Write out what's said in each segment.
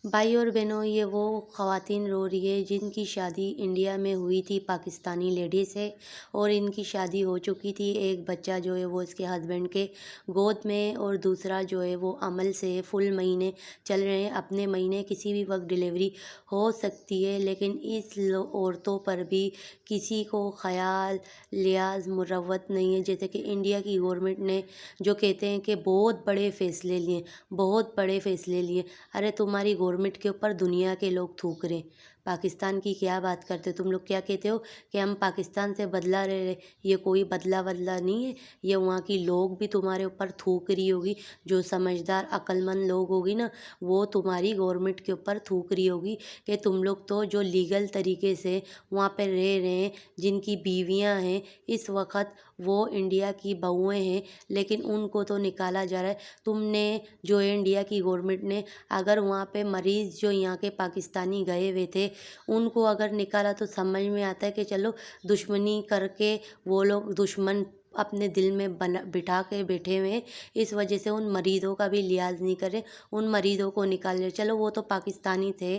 भाई और बहनों, ये वो ख़वातीन रो रही है जिनकी शादी इंडिया में हुई थी पाकिस्तानी लेडी से, और इनकी शादी हो चुकी थी। एक बच्चा जो है वो इसके हस्बैंड के गोद में, और दूसरा जो है वो अमल से है। फुल महीने चल रहे हैं, अपने महीने किसी भी वक्त डिलीवरी हो सकती है। लेकिन इस औरतों पर भी किसी को ख़याल लिहाज मुरवत नहीं है। जैसे कि इंडिया की गवर्नमेंट ने जो कहते हैं कि बहुत बड़े फ़ैसले लिए, बहुत बड़े फ़ैसले लिए। अरे तुम्हारी गवर्नमेंट के ऊपर दुनिया के लोग थूक रहे। पाकिस्तान की क्या बात करते हो तुम लोग? क्या कहते हो कि हम पाकिस्तान से बदला ले रहे? ये कोई बदला नहीं है। ये वहाँ की लोग भी तुम्हारे ऊपर थूक रही होगी। जो समझदार अक्लमंद लोग होगी ना, वो तुम्हारी गवर्नमेंट के ऊपर थूक रही होगी कि तुम लोग तो जो लीगल तरीके से वहाँ पर रह रहे हैं, जिनकी बीवियाँ हैं इस वक्त, वो इंडिया की बहुएँ हैं, लेकिन उनको तो निकाला जा रहा है। तुमने जो है इंडिया की गवर्नमेंट ने, अगर वहाँ पे मरीज़ जो यहाँ के पाकिस्तानी गए हुए थे उनको अगर निकाला, तो समझ में आता है कि चलो दुश्मनी करके वो लोग दुश्मन अपने दिल में बना बिठा के बैठे हुए हैं। इस वजह से उन मरीज़ों का भी लिहाज नहीं करे, उन मरीज़ों को निकाल दिया। चलो वो तो पाकिस्तानी थे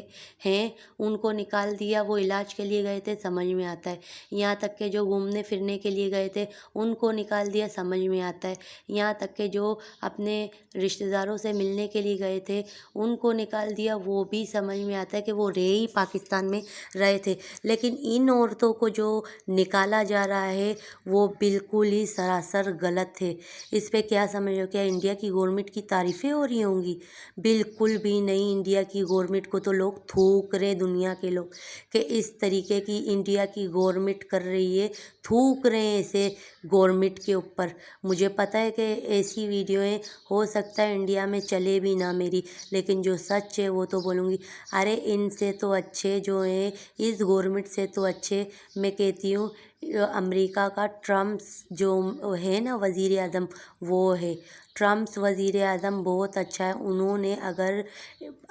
हैं, उनको निकाल दिया। वो इलाज के लिए गए थे, समझ में आता है। यहाँ तक के जो घूमने फिरने के लिए गए थे उनको निकाल दिया, समझ में आता है। यहाँ तक के जो अपने रिश्तेदारों से मिलने के लिए गए थे उनको निकाल दिया, वो भी समझ में आता है कि वो रहे ही पाकिस्तान में रहे थे। लेकिन इन औरतों को जो निकाला जा रहा है वो बिल्कुल ही सरासर गलत है। इस पे क्या समझ रहे हो? क्या इंडिया की गवर्नमेंट की तारीफ़ें हो रही होंगी? बिल्कुल भी नहीं। इंडिया की गवर्नमेंट को तो लोग थूक रहे, दुनिया के लोग, कि इस तरीके की इंडिया की गवर्नमेंट कर रही है। थूक रहे हैं ऐसे गवर्नमेंट के ऊपर। मुझे पता है कि ऐसी वीडियोएं हो सकता है इंडिया में चले भी ना मेरी, लेकिन जो सच है वो तो बोलूँगी। अरे इनसे तो अच्छे जो हैं, इस गवर्नमेंट से तो अच्छे मैं कहती हूँ अमेरिका का ट्रम्प्स जो है ना वज़ीर आज़म, वो है। ट्रम्प्स वज़ीर आज़म बहुत अच्छा है। उन्होंने अगर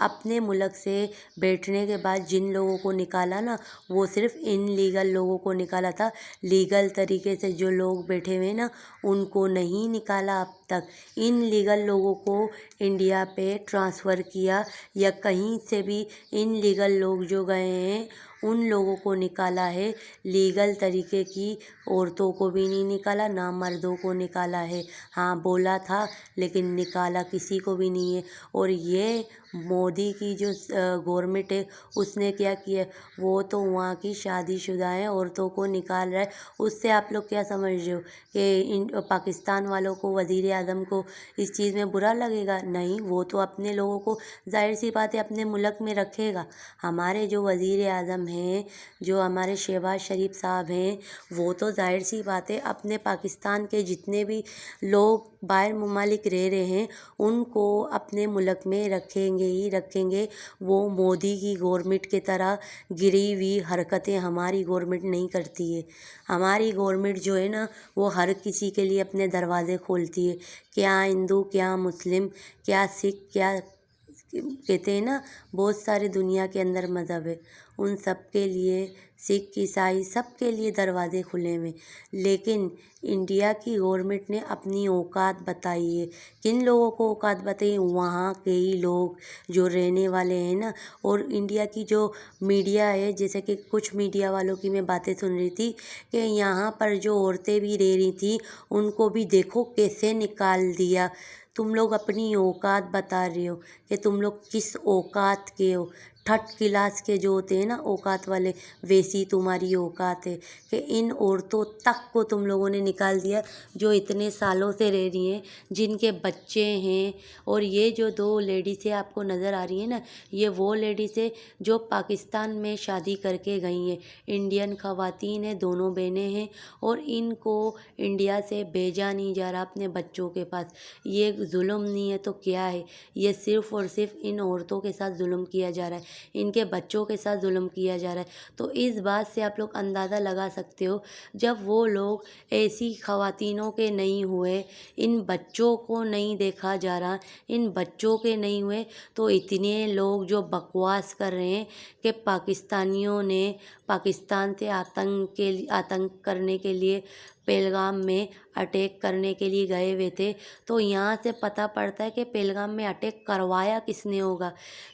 अपने मुल्क से बैठने के बाद जिन लोगों को निकाला ना, वो सिर्फ इन लीगल लोगों को निकाला था। लीगल तरीके से जो लोग बैठे हुए ना, उनको नहीं निकाला अब तक। इन लीगल लोगों को इंडिया पे ट्रांसफ़र किया, या कहीं से भी इन लीगल लोग जो गए हैं उन लोगों को निकाला है। लीगल तरीके की औरतों को भी नहीं निकाला, ना मर्दों को निकाला है। हाँ बोला था, लेकिन निकाला किसी को भी नहीं है। और ये मोदी की जो गवर्नमेंट है उसने क्या किया? वो तो वहाँ की शादीशुदा है औरतों को निकाल रहा है। उससे आप लोग क्या समझ रहे हो कि इन पाकिस्तान वालों को, वज़ीर आज़म को इस चीज़ में बुरा लगेगा? नहीं, वो तो अपने लोगों को ज़ाहिर सी बात है अपने मुल्क में रखेगा। हमारे जो वज़ीर आज़म हैं, जो हमारे शहबाज शरीफ साहब हैं, वो तो ज़ाहिर सी बात है अपने पाकिस्तान के जितने भी लोग बाहर ममालिक रह रहे हैं उनको अपने मुल्क में रखेंगे ही रखेंगे। वो मोदी की गवर्नमेंट की तरह गिरी हुई हरकतें हमारी गवर्नमेंट नहीं करती है। हमारी गवर्नमेंट जो है ना, वो हर किसी के लिए अपने दरवाज़े खोलती है। क्या हिंदू, क्या मुस्लिम, क्या सिख, क्या कहते हैं ना, बहुत सारे दुनिया के अंदर मज़हब है, उन सब के लिए, सिख ईसाई सब के लिए दरवाज़े खुले हुए। लेकिन इंडिया की गवर्नमेंट ने अपनी औकात बताई है। किन लोगों को औकात बताई? वहाँ के ही लोग जो रहने वाले हैं ना। और इंडिया की जो मीडिया है, जैसे कि कुछ मीडिया वालों की मैं बातें सुन रही थी कि यहाँ पर जो औरतें भी रह रही थी उनको भी देखो कैसे निकाल दिया। तुम लोग अपनी औकात बता रहे हो कि तुम लोग किस औकात के हो। थर्ड क्लास के जो होते हैं ना औकात वाले, वैसी तुम्हारी औकात है कि इन औरतों तक को तुम लोगों ने निकाल दिया जो इतने सालों से रह रही हैं, जिनके बच्चे हैं। और ये जो दो लेडीज़ें आपको नज़र आ रही हैं ना, ये वो लेडीज़ें जो पाकिस्तान में शादी करके गई हैं। इंडियन ख़वातीन हैं, दोनों बहनें हैं, और इनको इंडिया से भेजा नहीं जा रहा अपने बच्चों के पास। ये जुल्म नहीं है तो क्या है? ये सिर्फ़ और सिर्फ इन औरतों के साथ जुल्म किया जा रहा है, इनके बच्चों के साथ जुल्म किया जा रहा है। तो इस बात से आप लोग अंदाज़ा लगा सकते हो, जब वो लोग ऐसी ख़वातीनों के नहीं हुए, इन बच्चों को नहीं देखा जा रहा, इन बच्चों के नहीं हुए, तो इतने लोग जो बकवास कर रहे हैं कि पाकिस्तानियों ने पाकिस्तान से आतंक करने के लिए पहलगाम में अटैक करने के लिए गए हुए थे। तो यहाँ से पता पड़ता है कि पहलगाम में अटैक करवाया किसने होगा।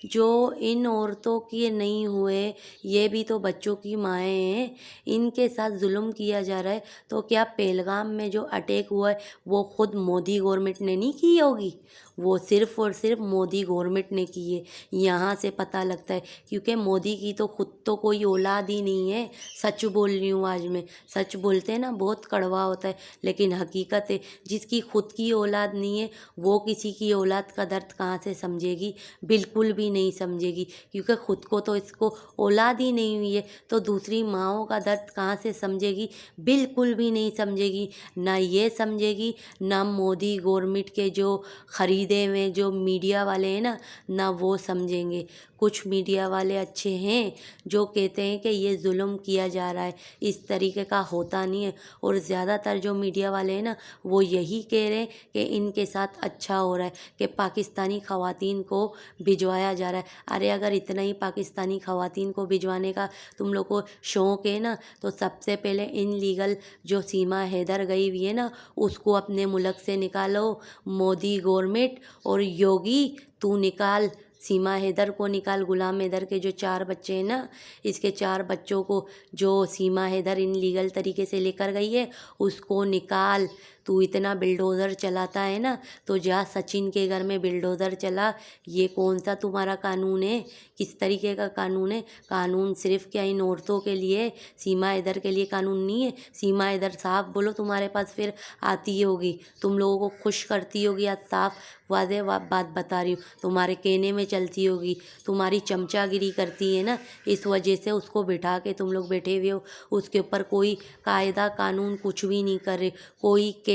जो इन औरतों के नहीं हुए, ये भी तो बच्चों की माएँ हैं, इनके साथ जुल्म किया जा रहा है। तो क्या पहलगाम में जो अटैक हुआ है वो खुद मोदी गवर्नमेंट ने नहीं की होगी? वो सिर्फ़ और सिर्फ मोदी गवर्नमेंट ने की है। यहाँ से पता लगता है, क्योंकि मोदी की तो खुद तो कोई औलाद ही नहीं है। सच बोल रही हूँ आज मैं। सच बोलते हैं ना, बहुत कड़वा होता है, लेकिन हकीकत है। जिसकी खुद की औलाद नहीं है वो किसी की औलाद का दर्द कहाँ से समझेगी? बिल्कुल भी नहीं समझेगी, क्योंकि खुद को तो इसको औलाद ही नहीं हुई है, तो दूसरी माँओं का दर्द कहाँ से समझेगी? बिल्कुल भी नहीं समझेगी। ना ये समझेगी, ना मोदी गवर्नमेंट के जो खरीदे हुए जो मीडिया वाले हैं ना वो समझेंगे। कुछ मीडिया वाले अच्छे हैं जो कहते हैं कि ये जुल्म किया जा रहा है, इस तरीके का होता नहीं है। और ज़्यादातर जो मीडिया वाले हैं ना वो यही कह रहे हैं कि इनके साथ अच्छा हो रहा है, कि पाकिस्तानी ख़वातीन को भिजवाया जा रहा है। अरे अगर इतना ही पाकिस्तानी ख़वातीन को भिजवाने का तुम लोग को शौक़ है ना, तो सबसे पहले इनलीगल जो सीमा हैदर गई हुई है ना उसको अपने मुल्क से निकालो। मोदी गवर्नमेंट और योगी, तू निकाल सीमा हैदर को, निकाल। गुलाम हैदर के जो 4 बच्चे हैं ना, इसके 4 बच्चों को जो सीमा हैदर इनलीगल तरीके से लेकर गई है उसको निकाल। तू इतना बिल्डोज़र चलाता है ना, तो जा सचिन के घर में बिल्डोज़र चला। ये कौन सा तुम्हारा कानून है? किस तरीके का कानून है? कानून सिर्फ क्या इन औरतों के लिए, सीमा हैदर के लिए कानून नहीं है? सीमा हैदर साफ बोलो, तुम्हारे पास फिर आती होगी, तुम लोगों को खुश करती होगी। आज साफ वादे बात बता रही हूँ, तुम्हारे कहने में चलती होगी। तुम्हारी चमचागिरी करती है ना, इस वजह से उसको बिठा के तुम लोग बैठे हुए हो। उसके ऊपर कोई कायदा कानून कुछ भी नहीं कर रहे, कोई केस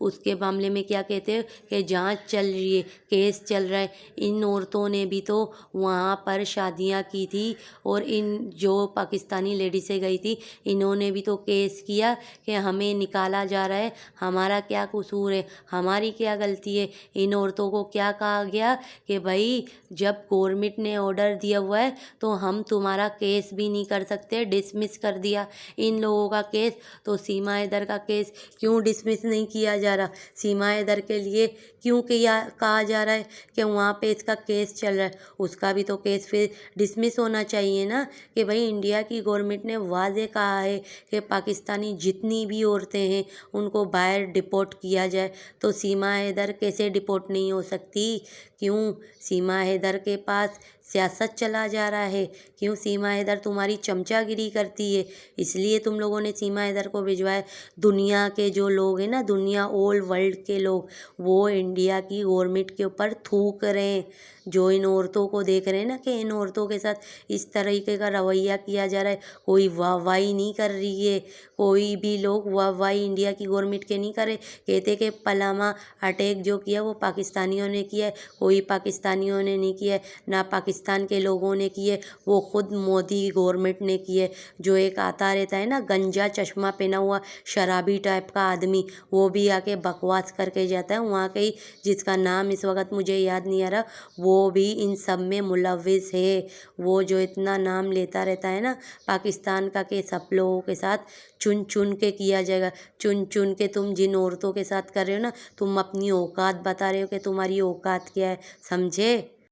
उसके मामले में क्या कहते हैं कि जांच चल रही है, केस चल रहा है। इन औरतों ने भी तो वहाँ पर शादियाँ की थी, और इन जो पाकिस्तानी लेडीसें गई थी इन्होंने भी तो केस किया कि हमें निकाला जा रहा है, हमारा क्या कसूर है, हमारी क्या गलती है। इन औरतों को क्या कहा गया कि भाई जब गवर्नमेंट ने ऑर्डर दिया हुआ है तो हम तुम्हारा केस भी नहीं कर सकते, डिसमिस कर दिया इन लोगों का केस। तो सीमा हैदर का केस क्यों डिसमिस नहीं किया जा रहा? सीमा हैदर के लिए क्यों कहा जा रहा है कि वहाँ पे इसका केस चल रहा है? उसका भी तो केस फिर डिसमिस होना चाहिए ना, कि भाई इंडिया की गवर्नमेंट ने वाज़े कहा है कि पाकिस्तानी जितनी भी औरतें हैं उनको बाहर डिपोर्ट किया जाए। तो सीमा हैदर कैसे डिपोर्ट नहीं हो सकती? क्यों सीमा हैदर के पास सियासत चला जा रहा है? क्यों सीमा हैदर तुम्हारी चमचागिरी करती है, इसलिए तुम लोगों ने सीमा हैदर को भिजवाया। दुनिया के जो लोग हैं ना, दुनिया ऑल वर्ल्ड के लोग, वो इंडिया की गवर्नमेंट के ऊपर थूक रहे हैं। जो इन औरतों को देख रहे हैं ना कि इन औरतों के साथ इस तरीके का रवैया किया जा रहा है, कोई वाहवाही नहीं कर रही है। कोई भी लोग वाहवाही इंडिया की गवर्नमेंट के नहीं करे, कहते कि पलामा अटैक जो किया वो पाकिस्तानियों ने किया है। कोई पाकिस्तानियों ने नहीं किया है, ना पाकिस्तान के लोगों ने किए, वो खुद मोदी गवर्नमेंट ने किए। जो एक आता रहता है ना गंजा चश्मा पहना हुआ शराबी टाइप का आदमी, वो भी आके बकवास करके जाता है वहाँ के ही, जिसका नाम इस वक्त मुझे याद नहीं आ रहा, वो भी इन सब में मुलव्विस है। वो जो इतना नाम लेता रहता है ना पाकिस्तान का कि सब लोगों के साथ चुन चुन के किया जाएगा। चुन चुन के तुम जिन औरतों के साथ कर रहे हो ना, तुम अपनी औकात बता रहे हो कि तुम्हारी औकात क्या है, समझे?